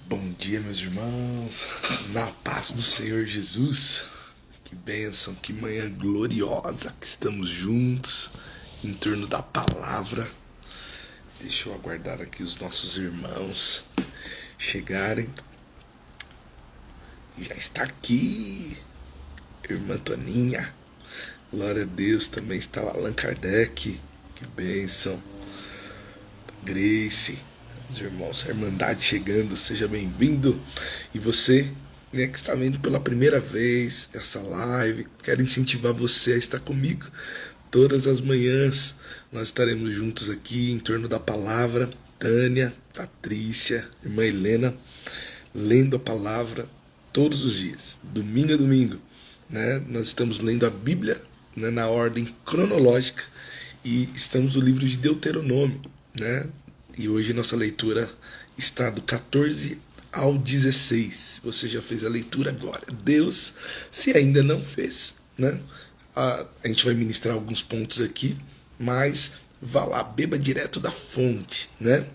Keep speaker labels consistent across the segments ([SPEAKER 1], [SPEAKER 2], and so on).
[SPEAKER 1] Bom dia, meus irmãos, na paz do Senhor Jesus. Que bênção, que manhã gloriosa que estamos juntos em torno da palavra. Deixa eu aguardar aqui os nossos irmãos chegarem. Já está aqui, irmã Toninha. Glória a Deus, também está o Allan Kardec. Que bênção. Grace, os irmãos, a Irmandade chegando, seja bem-vindo. E você, que está vendo pela primeira vez essa live, quero incentivar você a estar comigo. Todas as manhãs nós estaremos juntos aqui em torno da palavra. Tânia, Patrícia, irmã Helena, lendo a palavra todos os dias, domingo a domingo, né? Nós estamos lendo a Bíblia, né, na ordem cronológica, e estamos no livro de Deuteronômio, né? E hoje nossa leitura está do 14 ao 16. Você já fez a leitura? Glória a Deus. Se ainda não fez, né? A gente vai ministrar alguns pontos aqui, mas vá lá, beba direto da fonte, né?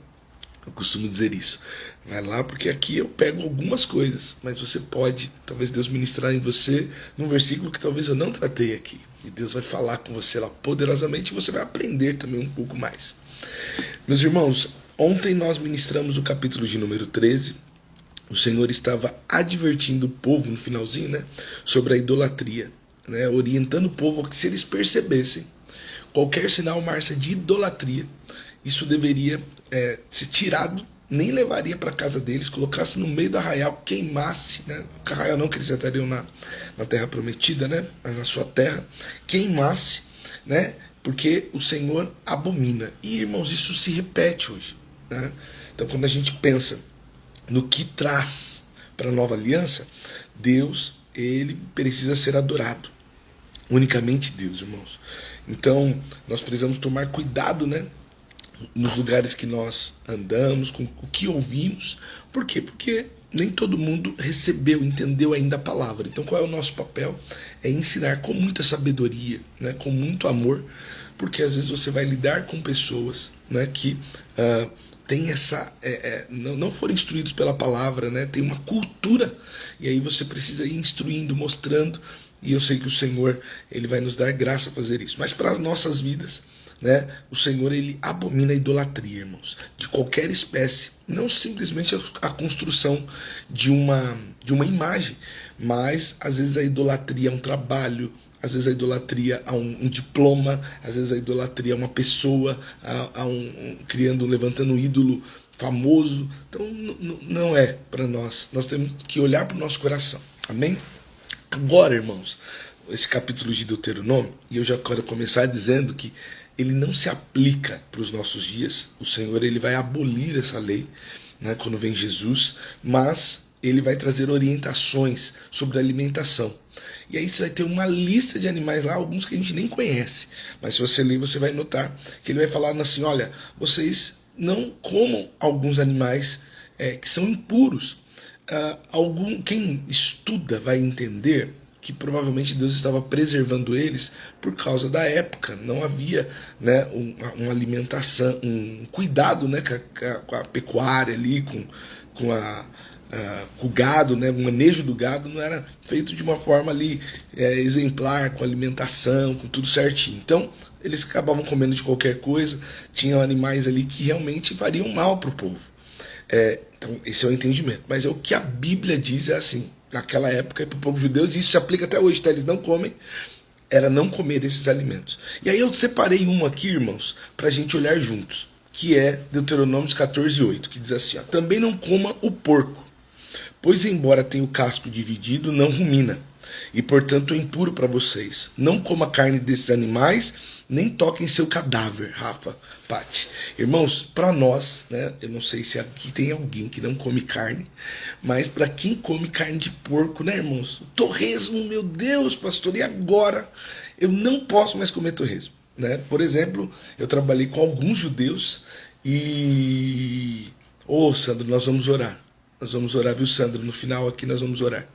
[SPEAKER 1] Eu costumo dizer isso. Vai lá, porque aqui eu pego algumas coisas, mas você pode, talvez Deus ministrar em você num versículo que talvez eu não tratei aqui. E Deus vai falar com você lá poderosamente e você vai aprender também um pouco mais. Meus irmãos, ontem nós ministramos o capítulo de número 13. O Senhor estava advertindo o povo no finalzinho, né, sobre a idolatria, né, orientando o povo a que, se eles percebessem qualquer sinal, marca de idolatria, isso deveria ser tirado, nem levaria para a casa deles, colocasse no meio do arraial, queimasse, né? Arraial não, que eles já estariam na terra prometida, né? Mas na sua terra, queimasse, né? Porque o Senhor abomina. E, irmãos, isso se repete hoje, né? Então, quando a gente pensa no que traz para a nova aliança, Deus, ele precisa ser adorado. Unicamente Deus, irmãos. Então, nós precisamos tomar cuidado, né, nos lugares que nós andamos, com o que ouvimos. Por quê? Porque nem todo mundo recebeu, entendeu ainda a palavra. Então, qual é o nosso papel? É ensinar com muita sabedoria, né, com muito amor, porque às vezes você vai lidar com pessoas, né, que tem essa, não foram instruídos pela palavra, né, tem uma cultura, e aí você precisa ir instruindo, mostrando. E eu sei que o Senhor, ele vai nos dar graça a fazer isso. Mas para as nossas vidas, né, o Senhor, ele abomina a idolatria, irmãos, de qualquer espécie. Não simplesmente a construção de uma imagem, mas às vezes a idolatria é um trabalho, às vezes a idolatria a um diploma, às vezes a idolatria a uma pessoa, levantando um ídolo famoso. Então não é para nós. Nós temos que olhar para o nosso coração. Amém? Agora, irmãos, esse capítulo de Deuteronômio, e eu já quero começar dizendo que ele não se aplica para os nossos dias. O Senhor, ele vai abolir essa lei, né, quando vem Jesus, mas ele vai trazer orientações sobre a alimentação. E aí você vai ter uma lista de animais lá, alguns que a gente nem conhece, mas se você ler, você vai notar que ele vai falar assim: olha, vocês não comam alguns animais que são impuros. Quem estuda vai entender que provavelmente Deus estava preservando eles por causa da época. Não havia, né, uma alimentação, um cuidado, né, com a pecuária ali, com o gado, né, o manejo do gado não era feito de uma forma ali exemplar, com alimentação, com tudo certinho. Então eles acabavam comendo de qualquer coisa. Tinham animais ali que realmente fariam mal para o povo. Então esse é o entendimento. Mas o que a Bíblia diz é assim: naquela época, para o povo judeu, e isso se aplica até hoje, tá? Eles não comem, era não comer esses alimentos. E aí eu separei um aqui, irmãos, para a gente olhar juntos, que é Deuteronômio 14:8, que diz assim: ó, também não coma o porco, pois embora tenha o casco dividido, não rumina, e portanto é impuro para vocês. Não coma carne desses animais, nem toquem seu cadáver. Rafa, Pati. Irmãos, para nós, né, eu não sei se aqui tem alguém que não come carne, mas para quem come carne de porco, né, irmãos? Torresmo, meu Deus, pastor, e agora? Eu não posso mais comer torresmo, né? Por exemplo, eu trabalhei com alguns judeus e... Sandro, nós vamos orar. Nós vamos orar, viu, Sandro? No final aqui nós vamos orar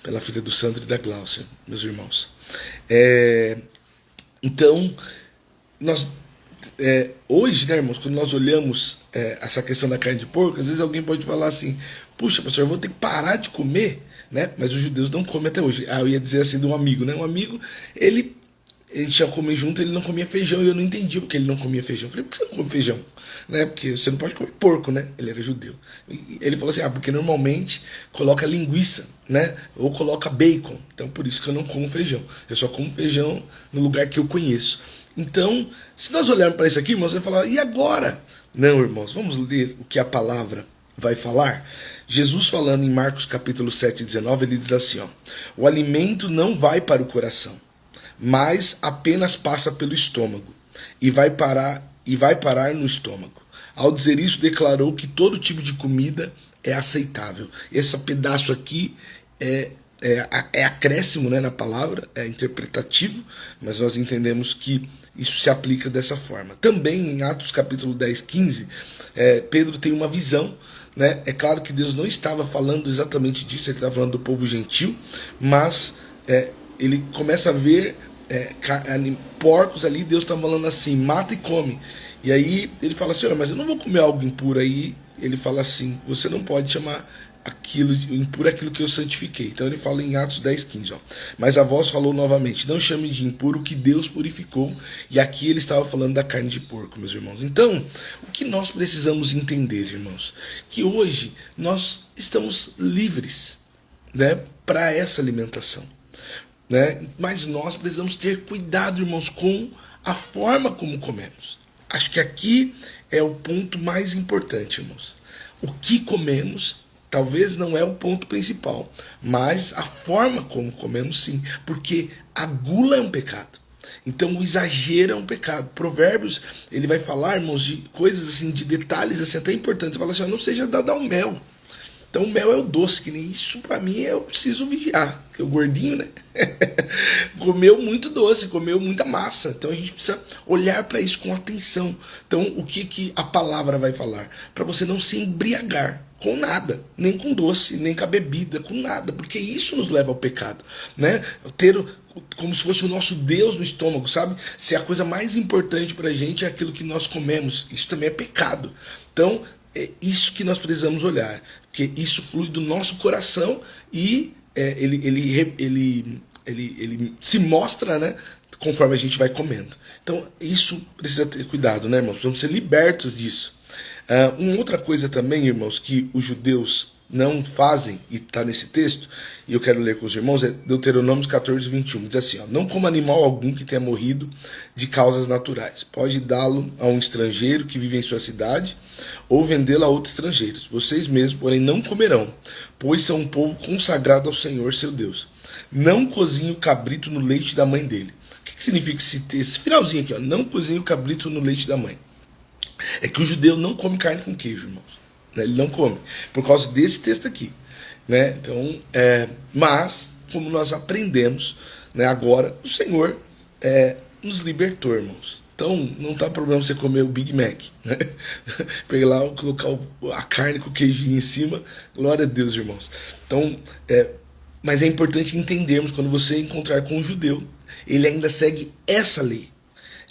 [SPEAKER 1] pela filha do Sandro e da Gláucia, meus irmãos. Então, nós hoje, né, irmãos, quando nós olhamos essa questão da carne de porco, às vezes alguém pode falar assim, puxa, pastor, eu vou ter que parar de comer, né? Mas os judeus não comem até hoje. Eu ia dizer assim de um amigo, né? Um amigo, a gente ia comer junto, ele não comia feijão, e eu não entendi porque ele não comia feijão. Eu falei, por que você não come feijão? Né? Porque você não pode comer porco, né? Ele era judeu. E ele falou assim, porque normalmente coloca linguiça, né? Ou coloca bacon. Então por isso que eu não como feijão. Eu só como feijão no lugar que eu conheço. Então, se nós olharmos para isso aqui, irmãos, você vai falar, e agora? Não, irmãos, vamos ler o que a palavra vai falar? Jesus falando em Marcos capítulo 7, 19, ele diz assim, o alimento não vai para o coração, mas apenas passa pelo estômago e vai parar no estômago. Ao dizer isso, declarou que todo tipo de comida é aceitável. Esse pedaço aqui é acréscimo, né, na palavra, é interpretativo, mas nós entendemos que isso se aplica dessa forma. Também em Atos capítulo 10, 15, Pedro tem uma visão, né? É claro que Deus não estava falando exatamente disso, ele estava falando do povo gentil, mas ele começa a ver porcos ali, Deus está falando assim, mata e come. E aí ele fala assim, mas eu não vou comer algo impuro. Aí ele fala assim, você não pode chamar aquilo impuro aquilo que eu santifiquei. Então ele fala em Atos 10, 15, mas a voz falou novamente, não chame de impuro o que Deus purificou. E aqui ele estava falando da carne de porco, meus irmãos. Então, o que nós precisamos entender, irmãos, que hoje nós estamos livres, né, para essa alimentação, né? Mas nós precisamos ter cuidado, irmãos, com a forma como comemos. Acho que aqui é o ponto mais importante, irmãos. O que comemos talvez não é o ponto principal, mas a forma como comemos, sim, porque a gula é um pecado. Então o exagero é um pecado. Provérbios, ele vai falar, irmãos, de coisas assim, de detalhes assim, até importantes. Ele fala assim, não seja dado ao mel. Então o mel é o doce, que nem isso pra mim eu preciso vigiar, porque o gordinho, né, comeu muito doce, comeu muita massa, então a gente precisa olhar para isso com atenção. Então o que a palavra vai falar? Para você não se embriagar com nada, nem com doce, nem com a bebida, com nada, porque isso nos leva ao pecado, né? Ter como se fosse o nosso Deus no estômago, sabe? Se a coisa mais importante pra gente é aquilo que nós comemos, isso também é pecado. Então é isso que nós precisamos olhar, porque isso flui do nosso coração e ele se mostra, né, conforme a gente vai comendo. Então isso precisa ter cuidado, né, irmãos? Vamos ser libertos disso. Uma outra coisa também, irmãos, que os judeus não fazem, e está nesse texto, e eu quero ler com os irmãos, é Deuteronômio 14, 21, diz assim, não coma animal algum que tenha morrido de causas naturais, pode dá-lo a um estrangeiro que vive em sua cidade, ou vendê-lo a outros estrangeiros, vocês mesmos, porém, não comerão, pois são um povo consagrado ao Senhor, seu Deus. Não cozinhe o cabrito no leite da mãe dele. O que significa esse finalzinho aqui, não cozinhe o cabrito no leite da mãe? É que o judeu não come carne com queijo, irmãos. Ele não come, por causa desse texto aqui, né? Então, mas, como nós aprendemos, né, agora, o Senhor nos libertou, irmãos. Então, não tá problema você comer o Big Mac, né? Pegar lá, colocar a carne com o queijinho em cima, glória a Deus, irmãos. Então, mas é importante entendermos, quando você encontrar com um judeu, ele ainda segue essa lei.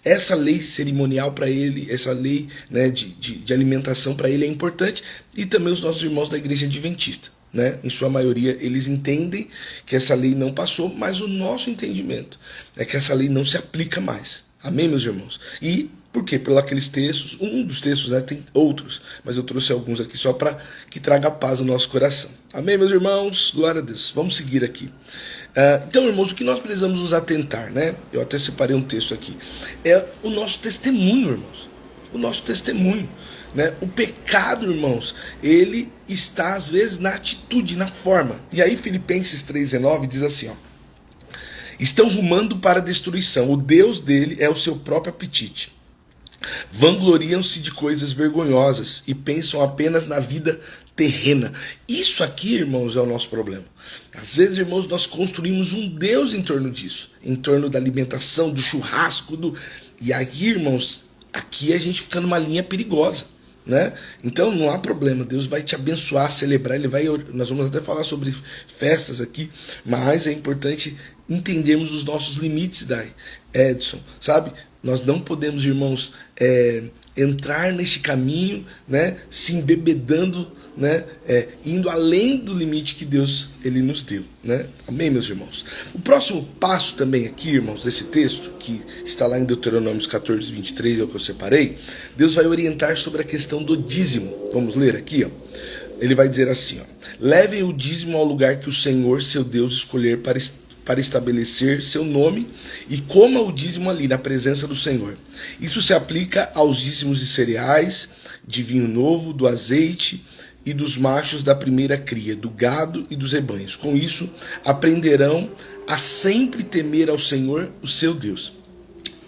[SPEAKER 1] Essa lei cerimonial para ele, essa lei, né, de alimentação para ele é importante, e também os nossos irmãos da igreja adventista, né, em sua maioria, eles entendem que essa lei não passou, mas o nosso entendimento é que essa lei não se aplica mais. Amém, meus irmãos? E por quê? Pelos aqueles textos, um dos textos, né, tem outros, mas eu trouxe alguns aqui só para que traga paz no nosso coração. Amém, meus irmãos? Glória a Deus. Vamos seguir aqui. Então, irmãos, o que nós precisamos nos atentar, né? Eu até separei um texto aqui. É o nosso testemunho, irmãos. O nosso testemunho, né? O pecado, irmãos, ele está às vezes na atitude, na forma. E aí Filipenses 3,19 diz assim, estão rumando para a destruição. O Deus dele é o seu próprio apetite. Vangloriam-se de coisas vergonhosas e pensam apenas na vida terrena. Isso aqui, irmãos, é o nosso problema. Às vezes, irmãos, nós construímos um Deus em torno disso, em torno da alimentação, do churrasco, E aqui, irmãos, aqui a gente fica numa linha perigosa, né? Então não há problema, Deus vai te abençoar, celebrar, nós vamos até falar sobre festas aqui, mas é importante entendermos os nossos limites, Edson, sabe? Nós não podemos, irmãos, entrar neste caminho, né, se embebedando, né, indo além do limite que Deus ele nos deu, né? Amém, meus irmãos? O próximo passo também aqui, irmãos, desse texto, que está lá em Deuteronômio 14, 23, é o que eu separei, Deus vai orientar sobre a questão do dízimo. Vamos ler aqui, ó. Ele vai dizer assim, ó: levem o dízimo ao lugar que o Senhor, seu Deus, escolher para estabelecer seu nome, e coma o dízimo ali na presença do Senhor. Isso se aplica aos dízimos de cereais, de vinho novo, do azeite e dos machos da primeira cria, do gado e dos rebanhos. Com isso, aprenderão a sempre temer ao Senhor, o seu Deus.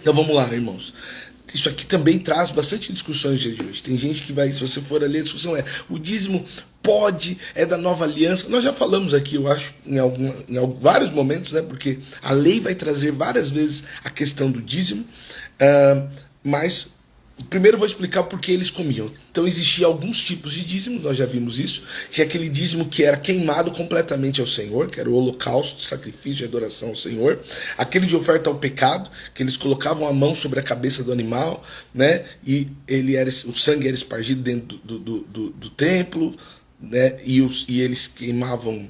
[SPEAKER 1] Então vamos lá, irmãos. Isso aqui também traz bastante discussões no dia de hoje. Tem gente que vai, se você for ali, a discussão o dízimo é da nova aliança. Nós já falamos aqui, eu acho, em vários momentos, né? Porque a lei vai trazer várias vezes a questão do dízimo, mas primeiro eu vou explicar por que eles comiam. Então existia alguns tipos de dízimos, nós já vimos isso. Tinha aquele dízimo que era queimado completamente ao Senhor, que era o holocausto, sacrifício de adoração ao Senhor. Aquele de oferta ao pecado, que eles colocavam a mão sobre a cabeça do animal, né? E o sangue era espargido dentro do templo, né? E eles queimavam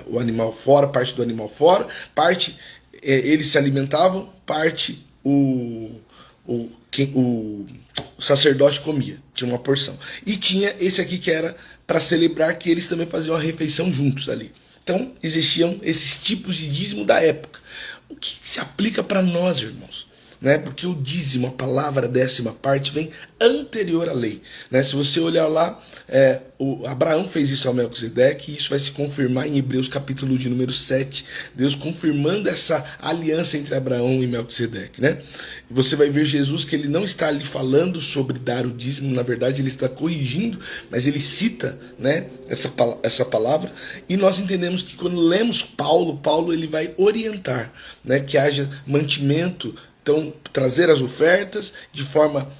[SPEAKER 1] o animal fora, parte do animal fora, parte eles se alimentavam, parte o sacerdote comia, tinha uma porção. E tinha esse aqui que era para celebrar, que eles também faziam a refeição juntos ali. Então existiam esses tipos de dízimo da época. O que se aplica para nós, irmãos? Né? Porque o dízimo, a palavra 10ª parte, vem anterior à lei. Né? Se você olhar lá, Abraão fez isso ao Melquisedeque, e isso vai se confirmar em Hebreus capítulo de número 7, Deus confirmando essa aliança entre Abraão e Melquisedeque. Né? Você vai ver Jesus que ele não está ali falando sobre dar o dízimo, na verdade ele está corrigindo, mas ele cita, né, essa palavra, e nós entendemos que quando lemos Paulo ele vai orientar, né, que haja mantimento. Então, trazer as ofertas de forma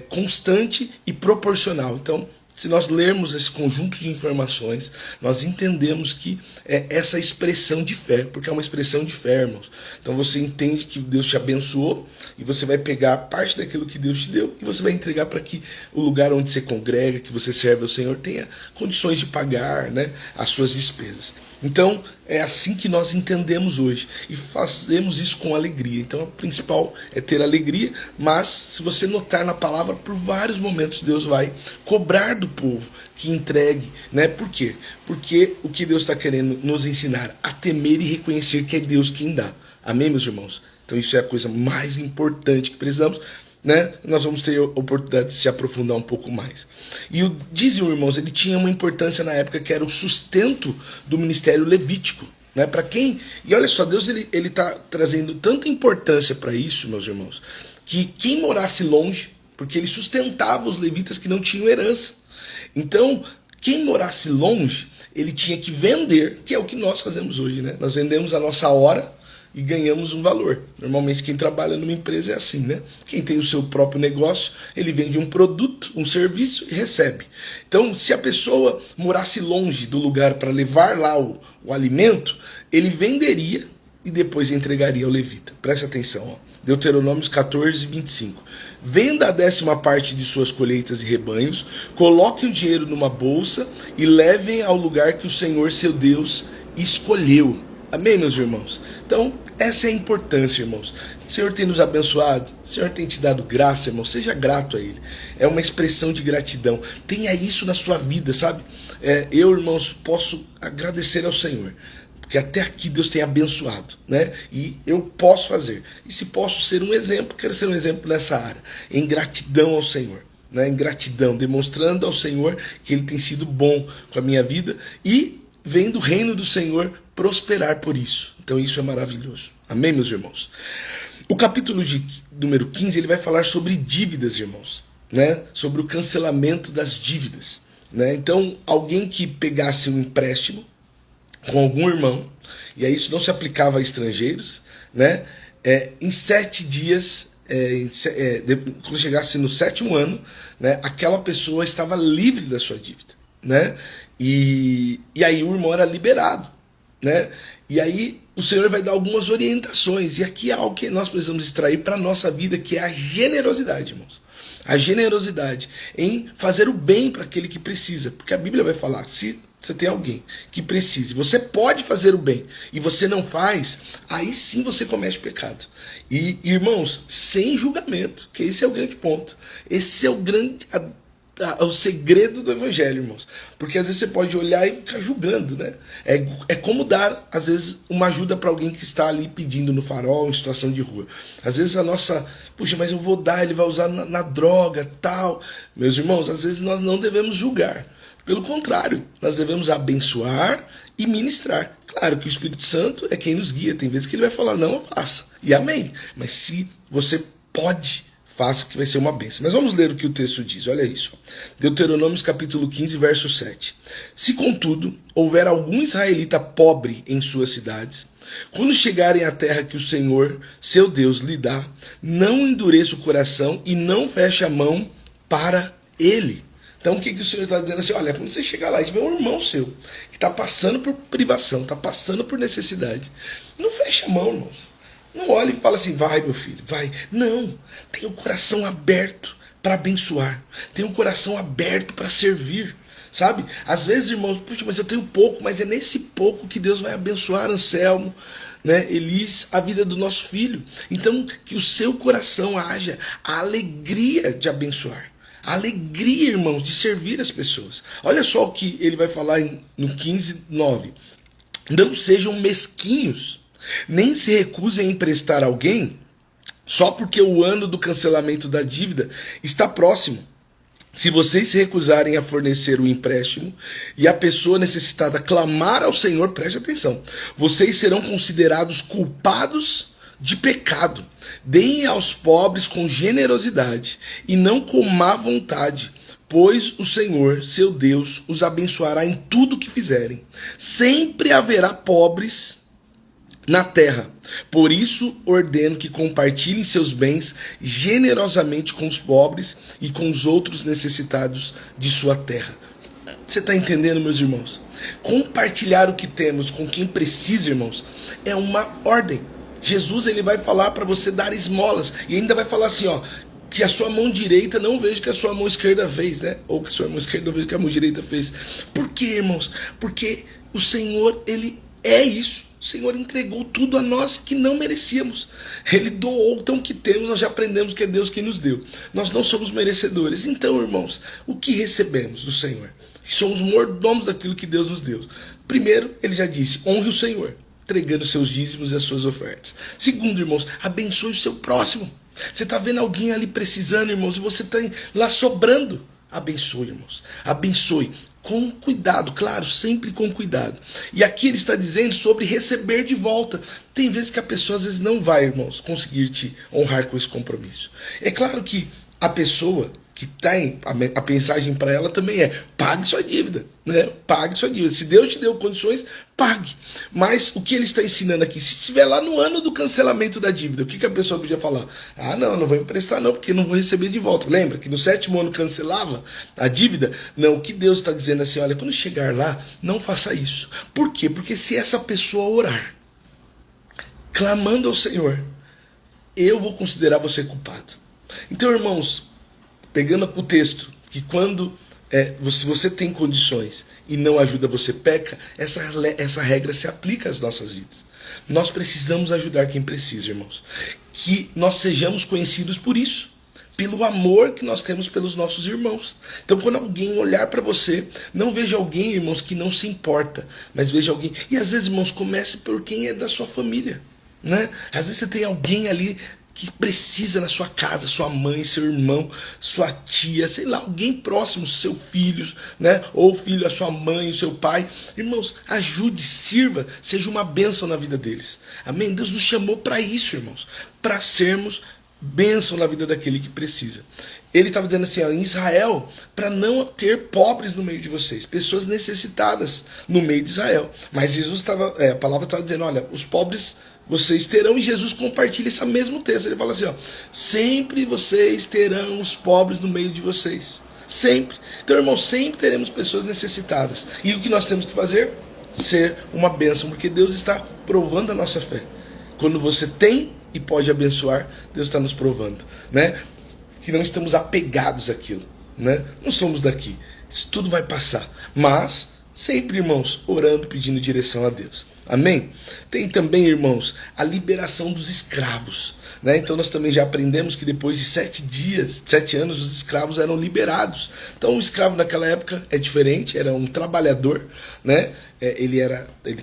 [SPEAKER 1] constante e proporcional. Então, se nós lermos esse conjunto de informações, nós entendemos que é essa expressão de fé, porque é uma expressão de fé, irmãos. Então você entende que Deus te abençoou e você vai pegar parte daquilo que Deus te deu e você vai entregar para que o lugar onde você congrega, que você serve ao Senhor, tenha condições de pagar, né, as suas despesas. Então, é assim que nós entendemos hoje e fazemos isso com alegria. Então, o principal é ter alegria, mas se você notar na palavra, por vários momentos Deus vai cobrar do povo que entregue, né? Por quê? Porque o que Deus está querendo nos ensinar a temer e reconhecer que é Deus quem dá. Amém, meus irmãos? Então, isso é a coisa mais importante que precisamos, né? Nós vamos ter a oportunidade de se aprofundar um pouco mais. E o dízimo, irmãos, ele tinha uma importância na época que era o sustento do ministério levítico, né? Para quem, e olha só, Deus ele está trazendo tanta importância para isso, meus irmãos, que quem morasse longe, porque ele sustentava os levitas que não tinham herança. Então, quem morasse longe, ele tinha que vender, que é o que nós fazemos hoje, né? Nós vendemos a nossa hora e ganhamos um valor. Normalmente quem trabalha numa empresa é assim, né? Quem tem o seu próprio negócio, ele vende um produto, um serviço e recebe. Então, se a pessoa morasse longe do lugar para levar lá o alimento, ele venderia e depois entregaria ao levita. Preste atenção, ó. Deuteronômio 14, 25. Venda a 10ª parte de suas colheitas e rebanhos, coloque o dinheiro numa bolsa e levem ao lugar que o Senhor, seu Deus, escolheu. Amém, meus irmãos? Então, essa é a importância, irmãos. O Senhor tem nos abençoado, o Senhor tem te dado graça, irmão. Seja grato a Ele. É uma expressão de gratidão. Tenha isso na sua vida, sabe? Eu, irmãos, posso agradecer ao Senhor, porque até aqui Deus tem abençoado, né? E eu posso fazer. E se posso ser um exemplo, quero ser um exemplo nessa área, em gratidão ao Senhor. Né? Em gratidão, demonstrando ao Senhor que Ele tem sido bom com a minha vida e vendo o reino do Senhor prosperar por isso. Então isso é maravilhoso. Amém, meus irmãos? O capítulo de número 15, ele vai falar sobre dívidas, irmãos, né? Sobre o cancelamento das dívidas, né? Então, alguém que pegasse um empréstimo com algum irmão, e aí isso não se aplicava a estrangeiros, né? Em 7 dias, quando chegasse no 7º ano, né, aquela pessoa estava livre da sua dívida, né? E aí o irmão era liberado, né? E aí o Senhor vai dar algumas orientações. E aqui é algo que nós precisamos extrair para a nossa vida, que é a generosidade, irmãos. A generosidade em fazer o bem para aquele que precisa. Porque a Bíblia vai falar, se você tem alguém que precise, você pode fazer o bem e você não faz, aí sim você comete pecado. E, irmãos, sem julgamento, que esse é o grande ponto. Esse é o grande... o segredo do evangelho, irmãos. Porque às vezes você pode olhar e ficar julgando, né? É como dar, às vezes, uma ajuda para alguém que está ali pedindo no farol, em situação de rua. Às vezes a nossa, puxa, mas eu vou dar, ele vai usar na droga, tal. Meus irmãos, às vezes nós não devemos julgar. Pelo contrário, nós devemos abençoar e ministrar. Claro que o Espírito Santo é quem nos guia. Tem vezes que ele vai falar, não, faça. E amém. Mas se você pode, faça, que vai ser uma bênção. Mas vamos ler o que o texto diz. Olha isso. Deuteronômio capítulo 15, verso 7. Se, contudo, houver algum israelita pobre em suas cidades, quando chegarem à terra que o Senhor, seu Deus, lhe dá, não endureça o coração e não feche a mão para ele. Então o que o Senhor está dizendo assim? Olha, quando você chegar lá e tiver um irmão seu que está passando por privação, está passando por necessidade, não feche a mão, irmãos. Não olhe e fala assim, vai meu filho, vai. Não, tenha o coração aberto para abençoar. Tenha o coração aberto para servir. Sabe? Às vezes, irmãos, puxa, mas eu tenho pouco, mas é nesse pouco que Deus vai abençoar Anselmo, né, Elis, a vida do nosso filho. Então, que o seu coração haja a alegria de abençoar. A alegria, irmãos, de servir as pessoas. Olha só o que ele vai falar no 15:9. Não sejam mesquinhos, nem se recusem a emprestar a alguém só porque o ano do cancelamento da dívida está próximo. Se vocês se recusarem a fornecer o empréstimo e a pessoa necessitada clamar ao Senhor, preste atenção, vocês serão considerados culpados de pecado. Deem aos pobres com generosidade e não com má vontade, pois o Senhor, seu Deus, os abençoará em tudo que fizerem. Sempre haverá pobres na terra. Por isso ordeno que compartilhem seus bens generosamente com os pobres e com os outros necessitados de sua terra. Você está entendendo, meus irmãos? Compartilhar o que temos com quem precisa, irmãos, é uma ordem. Jesus, ele vai falar para você dar esmolas e ainda vai falar assim, ó, que a sua mão direita não veja o que a sua mão esquerda fez, né? Ou que a sua mão esquerda não veja o que a mão direita fez. Por quê, irmãos? Porque o Senhor, ele é isso. O Senhor entregou tudo a nós que não merecíamos. Ele doou, então o que temos, nós já aprendemos que é Deus quem nos deu. Nós não somos merecedores. Então, irmãos, o que recebemos do Senhor? Somos mordomos daquilo que Deus nos deu. Primeiro, ele já disse, honre o Senhor, entregando seus dízimos e as suas ofertas. Segundo, irmãos, abençoe o seu próximo. Você está vendo alguém ali precisando, irmãos, e você está lá sobrando. Abençoe, irmãos. Abençoe. Com cuidado, claro, sempre com cuidado. E aqui ele está dizendo sobre receber de volta. Tem vezes que a pessoa às vezes não vai, irmãos, conseguir te honrar com esse compromisso. É claro que a pessoa que tem a mensagem para ela também é: pague sua dívida, né? Pague sua dívida. Se Deus te deu condições, pague. Mas o que ele está ensinando aqui, se estiver lá no ano do cancelamento da dívida, o que a pessoa podia falar? Ah, não vou emprestar não, porque não vou receber de volta. Lembra que no 7º ano cancelava a dívida? Não, o que Deus está dizendo assim, olha, quando chegar lá, não faça isso. Por quê? Porque se essa pessoa orar, clamando ao Senhor, eu vou considerar você culpado. Então, irmãos, pegando o texto, que quando se você tem condições e não ajuda, você peca, essa regra se aplica às nossas vidas. Nós precisamos ajudar quem precisa, irmãos. Que nós sejamos conhecidos por isso, pelo amor que nós temos pelos nossos irmãos. Então, quando alguém olhar para você, não veja alguém, irmãos, que não se importa, mas veja alguém. E às vezes, irmãos, comece por quem é da sua família, né? Às vezes você tem alguém ali que precisa na sua casa, sua mãe, seu irmão, sua tia, sei lá, alguém próximo, seu filho, né? Ou filho, a sua mãe, o seu pai. Irmãos, ajude, sirva, seja uma bênção na vida deles. Amém? Deus nos chamou para isso, irmãos, para sermos bênção na vida daquele que precisa. Ele estava dizendo assim, ó, em Israel, para não ter pobres no meio de vocês, pessoas necessitadas no meio de Israel. Mas Jesus estava, a palavra estava dizendo, olha, os pobres vocês terão, e Jesus compartilha esse mesmo texto. Ele fala assim, ó, sempre vocês terão os pobres no meio de vocês. Sempre. Então, irmão, sempre teremos pessoas necessitadas. E o que nós temos que fazer? ser uma bênção, porque Deus está provando a nossa fé. Quando você tem e pode abençoar, Deus está nos provando, né? Que não estamos apegados àquilo, né? Não somos daqui. Isso tudo vai passar, mas sempre, irmãos, orando, pedindo direção a Deus. Amém? Tem também, irmãos, a liberação dos escravos, né? Então nós também já aprendemos que depois de 7 anos, os escravos eram liberados. Então o escravo naquela época é diferente, era um trabalhador, né? Ele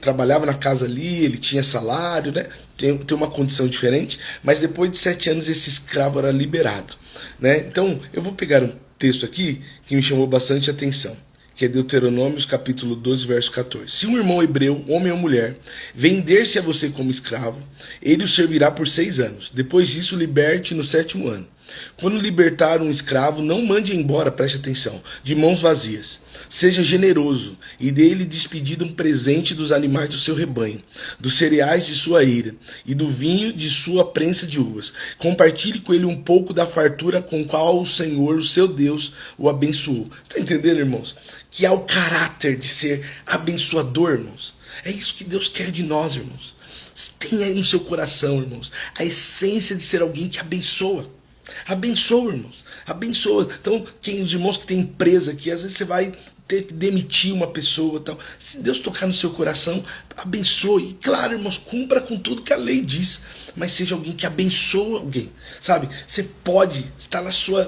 [SPEAKER 1] trabalhava na casa ali, ele tinha salário, né? Tem uma condição diferente, mas depois de 7 anos esse escravo era liberado, né? Então eu vou pegar um texto aqui que me chamou bastante atenção, que é Deuteronômios capítulo 12, verso 14. Se um irmão hebreu, homem ou mulher, vender-se a você como escravo, ele o servirá por 6 anos. Depois disso, liberte no 7º ano. Quando libertar um escravo, não mande embora, preste atenção, de mãos vazias. Seja generoso e dê-lhe despedida um presente dos animais do seu rebanho, dos cereais de sua eira e do vinho de sua prensa de uvas. Compartilhe com ele um pouco da fartura com qual o Senhor, o seu Deus, o abençoou. Está entendendo, irmãos? Que há o caráter de ser abençoador, irmãos. É isso que Deus quer de nós, irmãos. Tenha aí no seu coração, irmãos, a essência de ser alguém que abençoa. Abençoa, irmãos. Abençoa. Então, os irmãos que têm empresa aqui, às vezes você vai ter que demitir uma pessoa, tal. Se Deus tocar no seu coração, abençoe. E claro, irmãos, cumpra com tudo que a lei diz, mas seja alguém que abençoa alguém, sabe? Você pode estar nas suas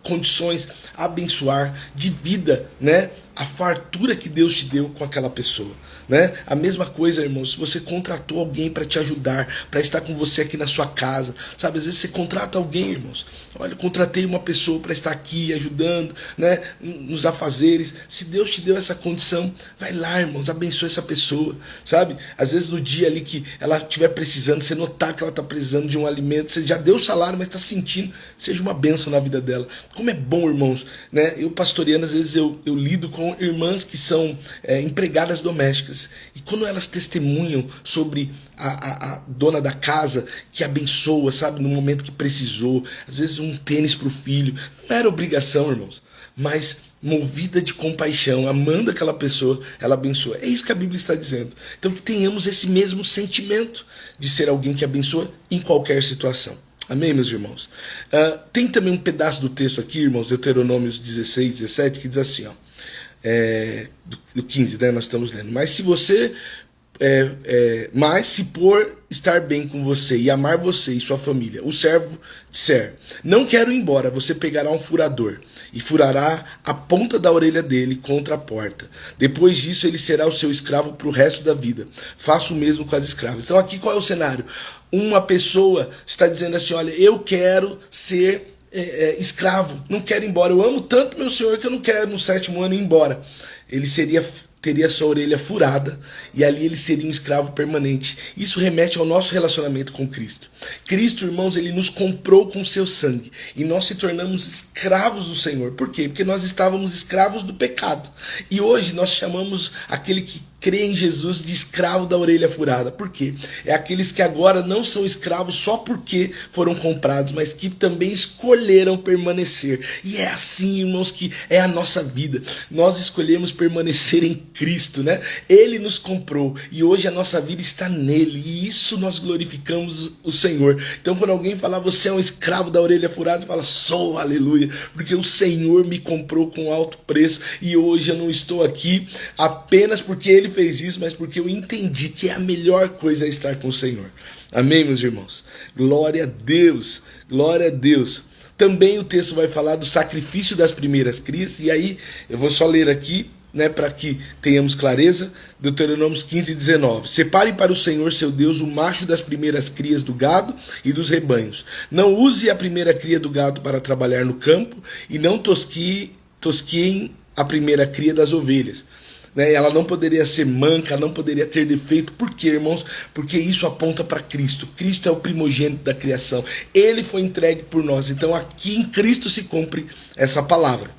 [SPEAKER 1] condições abençoar, divida, né, a fartura que Deus te deu com aquela pessoa, né? A mesma coisa, irmãos, se você contratou alguém para te ajudar, para estar com você aqui na sua casa, sabe? Às vezes você contrata alguém, irmãos. Olha, eu contratei uma pessoa para estar aqui ajudando, né, nos afazeres. Se Deus te deu essa condição, vai lá, irmãos, abençoe essa pessoa, sabe? Às vezes no dia ali que ela estiver precisando, você notar que ela está precisando de um alimento, você já deu o salário, mas está sentindo, seja uma bênção na vida dela. Como é bom, irmãos, né? Eu pastoreando, às vezes eu lido com irmãs que são empregadas domésticas, e quando elas testemunham sobre a dona da casa que abençoa, sabe, no momento que precisou, às vezes um tênis para o filho, não era obrigação, irmãos, mas movida de compaixão, amando aquela pessoa, ela abençoa. É isso que a Bíblia está dizendo. Então que tenhamos esse mesmo sentimento de ser alguém que abençoa em qualquer situação. Amém, meus irmãos? Tem também um pedaço do texto aqui, irmãos, Deuteronômios 16, 17, que diz assim, ó, do 15, né, nós estamos lendo. Mas se você mas se por estar bem com você e amar você e sua família, o servo disser, não quero ir embora, você pegará um furador e furará a ponta da orelha dele contra a porta. Depois disso ele será o seu escravo para o resto da vida. Faça o mesmo com as escravas. Então aqui qual é o cenário? Uma pessoa está dizendo assim, olha, eu quero ser escravo, não quero ir embora, eu amo tanto meu senhor que eu não quero no 7º ano ir embora. Ele teria sua orelha furada, e ali ele seria um escravo permanente. Isso remete ao nosso relacionamento com Cristo. Cristo, irmãos, ele nos comprou com seu sangue, e nós se tornamos escravos do Senhor. Por quê? Porque nós estávamos escravos do pecado, e hoje nós chamamos aquele que crê em Jesus de escravo da orelha furada. Por quê? É aqueles que agora não são escravos só porque foram comprados, mas que também escolheram permanecer. E é assim, irmãos, que é a nossa vida. Nós escolhemos permanecer em Cristo, né? Ele nos comprou e hoje a nossa vida está nele, e isso nós glorificamos o Senhor. Então quando alguém falar, você é um escravo da orelha furada, você fala, sou, aleluia, porque o Senhor me comprou com alto preço, e hoje eu não estou aqui apenas porque Ele fez isso, mas porque eu entendi que a melhor coisa é estar com o Senhor. Amém, meus irmãos? Glória a Deus, glória a Deus. Também o texto vai falar do sacrifício das primeiras crias, e aí eu vou só ler aqui, né, para que tenhamos clareza. Deuteronômios 15, 19. Separe para o Senhor seu Deus o macho das primeiras crias do gado e dos rebanhos. Não use a primeira cria do gado para trabalhar no campo, e não tosquiem a primeira cria das ovelhas. Ela não poderia ser manca, não poderia ter defeito. Por quê, irmãos? Porque isso aponta para Cristo. Cristo é o primogênito da criação. Ele foi entregue por nós. Então aqui em Cristo se cumpre essa palavra.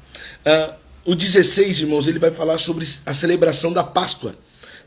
[SPEAKER 1] O 16, irmãos, ele vai falar sobre a celebração da Páscoa.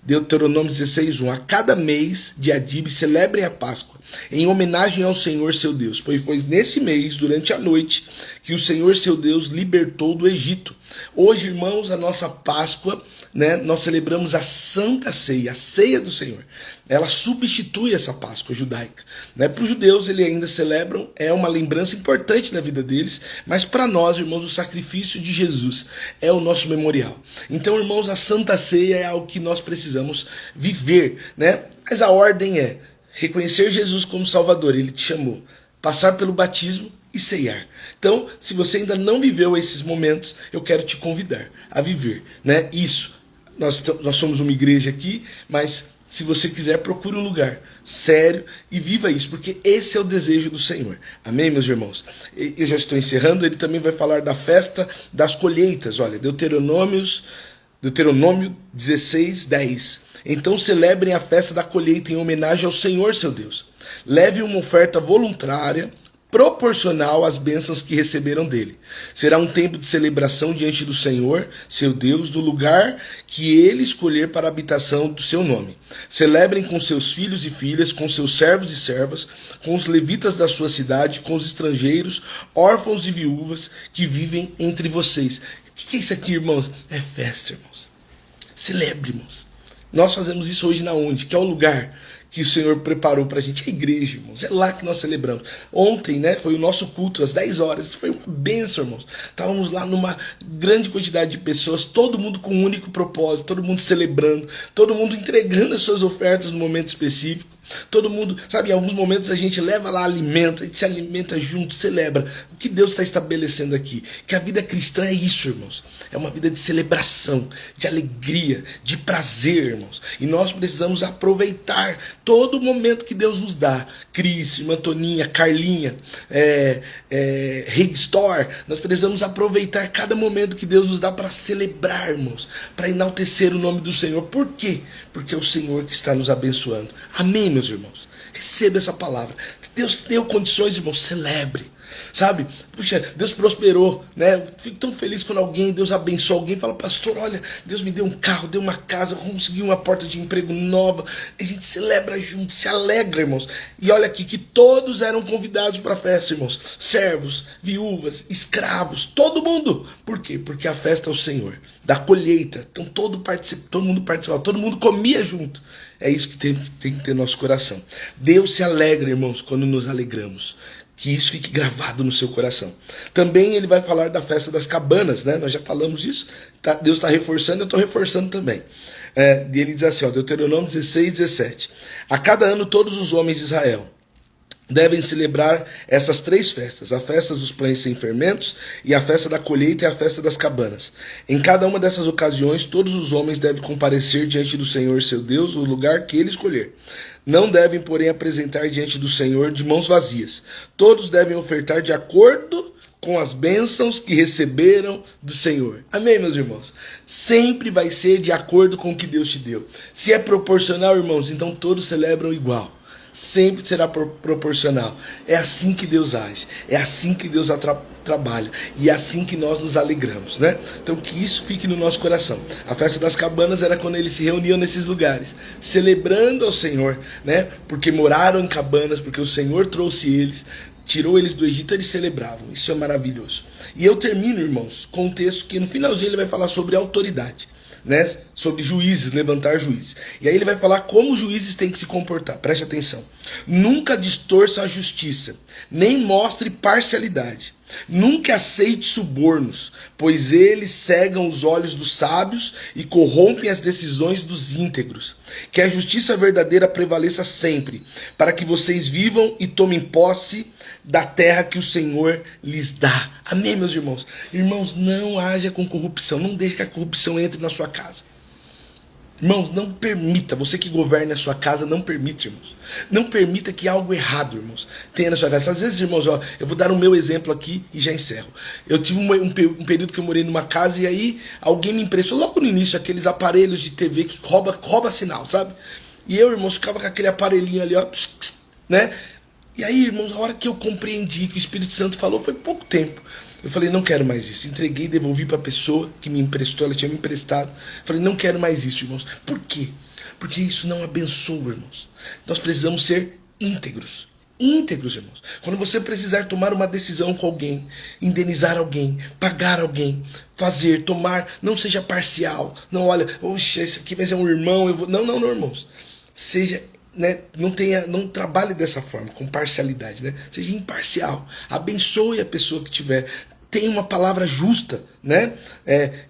[SPEAKER 1] Deuteronômio 16:1. A cada mês de Adib celebrem a Páscoa, em homenagem ao Senhor seu Deus, pois foi nesse mês, durante a noite, que o Senhor seu Deus libertou do Egito. Hoje, irmãos, a nossa Páscoa, né, nós celebramos a Santa Ceia, a Ceia do Senhor. Ela substitui essa Páscoa judaica. Né? Para os judeus, eles ainda celebram, é uma lembrança importante na vida deles, mas para nós, irmãos, o sacrifício de Jesus é o nosso memorial. Então, irmãos, a Santa Ceia é algo que nós precisamos viver, né? Mas a ordem é reconhecer Jesus como Salvador, ele te chamou, passar pelo batismo e ceiar. Então, se você ainda não viveu esses momentos, eu quero te convidar a viver, né? Isso. Nós somos uma igreja aqui, mas se você quiser, procure um lugar sério e viva isso, porque esse é o desejo do Senhor. Amém, meus irmãos? Eu já estou encerrando, ele também vai falar da festa das colheitas. Olha, Deuteronômio 16:10. Então celebrem a festa da colheita em homenagem ao Senhor seu Deus. Leve uma oferta voluntária proporcional às bênçãos que receberam dele. Será um tempo de celebração diante do Senhor, seu Deus, do lugar que ele escolher para a habitação do seu nome. Celebrem com seus filhos e filhas, com seus servos e servas, com os levitas da sua cidade, com os estrangeiros, órfãos e viúvas que vivem entre vocês. O que é isso aqui, irmãos? É festa, irmãos. Celebre, irmãos. Nós fazemos isso hoje na onde? Que é o lugar que o Senhor preparou pra gente, a igreja, irmãos. É lá que nós celebramos. Ontem, né, foi o nosso culto às 10 horas. Foi uma bênção, irmãos. Estávamos lá numa grande quantidade de pessoas, todo mundo com um único propósito, todo mundo celebrando, todo mundo entregando as suas ofertas no momento específico. Todo mundo, sabe, em alguns momentos a gente leva lá alimento, a gente se alimenta junto, celebra. O que Deus está estabelecendo aqui? Que a vida cristã é isso, irmãos. É uma vida de celebração, de alegria, de prazer, irmãos. E nós precisamos aproveitar todo momento que Deus nos dá. Cris, irmã Toninha, Carlinha, Rei Store. Nós precisamos aproveitar cada momento que Deus nos dá para celebrar, irmãos. Para enaltecer o nome do Senhor. Por quê? Porque é o Senhor que está nos abençoando. Amém, meus irmãos? Receba essa palavra. Deus deu condições, irmãos, celebre. Sabe? Puxa, Deus prosperou, né? Fico tão feliz quando Deus abençoa alguém, fala, pastor, olha, Deus me deu um carro, deu uma casa, consegui uma porta de emprego nova. A gente celebra junto, se alegra, irmãos. E olha aqui que todos eram convidados para a festa, irmãos. Servos, viúvas, escravos, todo mundo. Por quê? Porque a festa é o Senhor, da colheita. Então todo mundo participava, todo mundo comia junto. É isso que tem que ter no nosso coração. Deus se alegra, irmãos, quando nos alegramos. Que isso fique gravado no seu coração. Também ele vai falar da festa das cabanas, né? Nós já falamos isso. Deus está reforçando, eu estou reforçando também. E ele diz assim, ó, Deuteronômio 16:17. A cada ano todos os homens de Israel devem celebrar essas 3 festas, a festa dos pães sem fermentos, e a festa da colheita e a festa das cabanas. Em cada uma dessas ocasiões, todos os homens devem comparecer diante do Senhor seu Deus, no lugar que ele escolher. Não devem, porém, apresentar diante do Senhor de mãos vazias. Todos devem ofertar de acordo com as bênçãos que receberam do Senhor. Amém, meus irmãos? Sempre vai ser de acordo com o que Deus te deu. Se é proporcional, irmãos, então todos celebram igual. Sempre será proporcional. É assim que Deus age. É assim que Deus trabalha. E é assim que nós nos alegramos, né? Então que isso fique no nosso coração. A festa das cabanas era quando eles se reuniam nesses lugares, celebrando ao Senhor, né? Porque moraram em cabanas, porque o Senhor trouxe eles, tirou eles do Egito, eles celebravam. Isso é maravilhoso. E eu termino, irmãos, com um texto que no finalzinho ele vai falar sobre autoridade. Né, sobre juízes, levantar juízes. E aí ele vai falar como os juízes têm que se comportar. Preste atenção. Nunca distorça a justiça, nem mostre parcialidade. Nunca aceite subornos, pois eles cegam os olhos dos sábios e corrompem as decisões dos íntegros. Que a justiça verdadeira prevaleça sempre, para que vocês vivam e tomem posse da terra que o Senhor lhes dá. Amém, meus irmãos? Irmãos, não haja com corrupção, não deixe que a corrupção entre na sua casa. Irmãos, não permita, você que governa a sua casa, não permita, irmãos. Não permita que algo errado, irmãos, tenha na sua casa. Às vezes, irmãos, ó, eu vou dar o meu exemplo aqui e já encerro. Eu tive um período que eu morei numa casa e aí alguém me emprestou, logo no início, aqueles aparelhos de TV que rouba sinal, sabe? E eu, irmãos, ficava com aquele aparelhinho ali, ó, né? E aí, irmãos, a hora que eu compreendi que o Espírito Santo falou, foi pouco tempo. Eu falei, não quero mais isso. Entreguei, devolvi para a pessoa que me emprestou, ela tinha me emprestado. Falei, não quero mais isso, irmãos. Por quê? porque isso não abençoa, irmãos. Nós precisamos ser íntegros. Íntegros, irmãos. Quando você precisar tomar uma decisão com alguém, indenizar alguém, pagar alguém, fazer, tomar, não seja parcial. Não, olha, oxe, esse aqui vai ser um irmão, eu vou... Não, irmãos. Seja, né, não trabalhe dessa forma, com parcialidade, né? Seja imparcial. Abençoe a pessoa que tiver. Tenha uma palavra justa, né?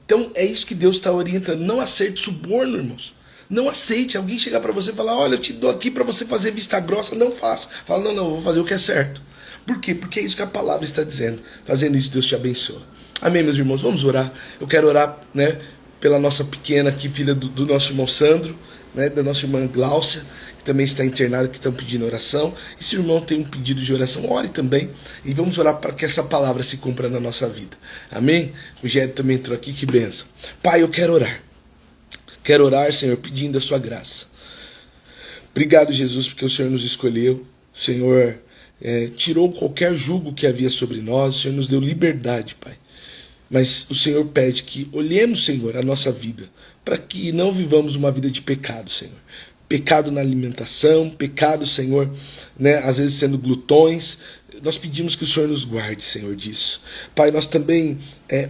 [SPEAKER 1] Então é isso que Deus está orientando. Não aceite suborno, irmãos. Não aceite alguém chegar para você e falar: olha, eu te dou aqui para você fazer vista grossa. Não faça. Fala: não, eu vou fazer o que é certo. Por quê? Porque é isso que a palavra está dizendo. Fazendo isso, Deus te abençoa. Amém, meus irmãos? Vamos orar. Eu quero orar, né, pela nossa pequena aqui, filha do nosso irmão Sandro, né, da nossa irmã Gláucia, que também está internada, que estão pedindo oração. E se o irmão tem um pedido de oração, ore também. E vamos orar para que essa palavra se cumpra na nossa vida. Amém? O Rogério também entrou aqui, que benção. Pai, eu quero orar. Quero orar, Senhor, pedindo a sua graça. Obrigado, Jesus, porque o Senhor nos escolheu. O Senhor tirou qualquer jugo que havia sobre nós. O Senhor nos deu liberdade, Pai. Mas o Senhor pede que olhemos, Senhor, a nossa vida, para que não vivamos uma vida de pecado, Senhor. Pecado na alimentação, pecado, Senhor, né, às vezes sendo glutões. Nós pedimos que o Senhor nos guarde, Senhor, disso. Pai, nós também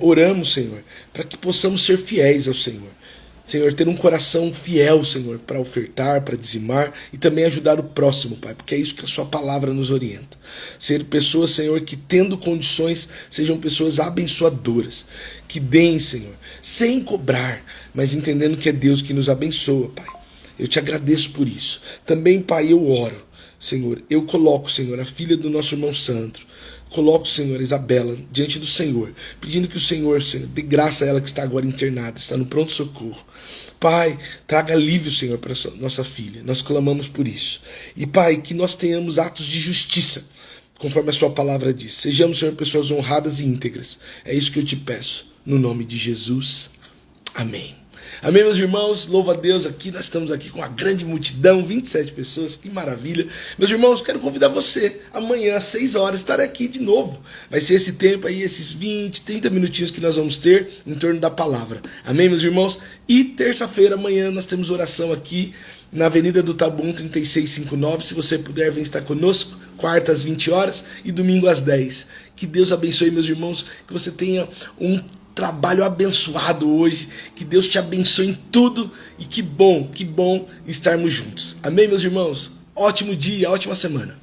[SPEAKER 1] oramos, Senhor, para que possamos ser fiéis ao Senhor. Senhor, ter um coração fiel, Senhor, para ofertar, para dizimar e também ajudar o próximo, Pai, porque é isso que a sua palavra nos orienta. Ser pessoas, Senhor, que tendo condições, sejam pessoas abençoadoras, que deem, Senhor, sem cobrar, mas entendendo que é Deus que nos abençoa, Pai. Eu te agradeço por isso. Também, Pai, eu oro, Senhor, eu coloco, Senhor, a filha do nosso irmão Sandro, coloco, Senhor, Isabela diante do Senhor, pedindo que o Senhor, dê graça a ela que está agora internada, está no pronto-socorro. Pai, traga alívio, Senhor, para a nossa filha. Nós clamamos por isso. E, Pai, que nós tenhamos atos de justiça, conforme a sua palavra diz. Sejamos, Senhor, pessoas honradas e íntegras. É isso que eu te peço, no nome de Jesus. Amém. Amém, meus irmãos, louva a Deus, aqui nós estamos aqui com uma grande multidão, 27 pessoas, que maravilha. Meus irmãos, quero convidar você, amanhã às 6 horas, estar aqui de novo. Vai ser esse tempo aí, esses 20, 30 minutinhos que nós vamos ter em torno da palavra. Amém, meus irmãos? E terça-feira, amanhã, nós temos oração aqui na Avenida do Taboão 3659, se você puder, vem estar conosco, quarta às 20 horas e domingo às 10. Que Deus abençoe, meus irmãos, que você tenha um trabalho abençoado hoje, que Deus te abençoe em tudo e que bom estarmos juntos. Amém, meus irmãos? Ótimo dia, ótima semana.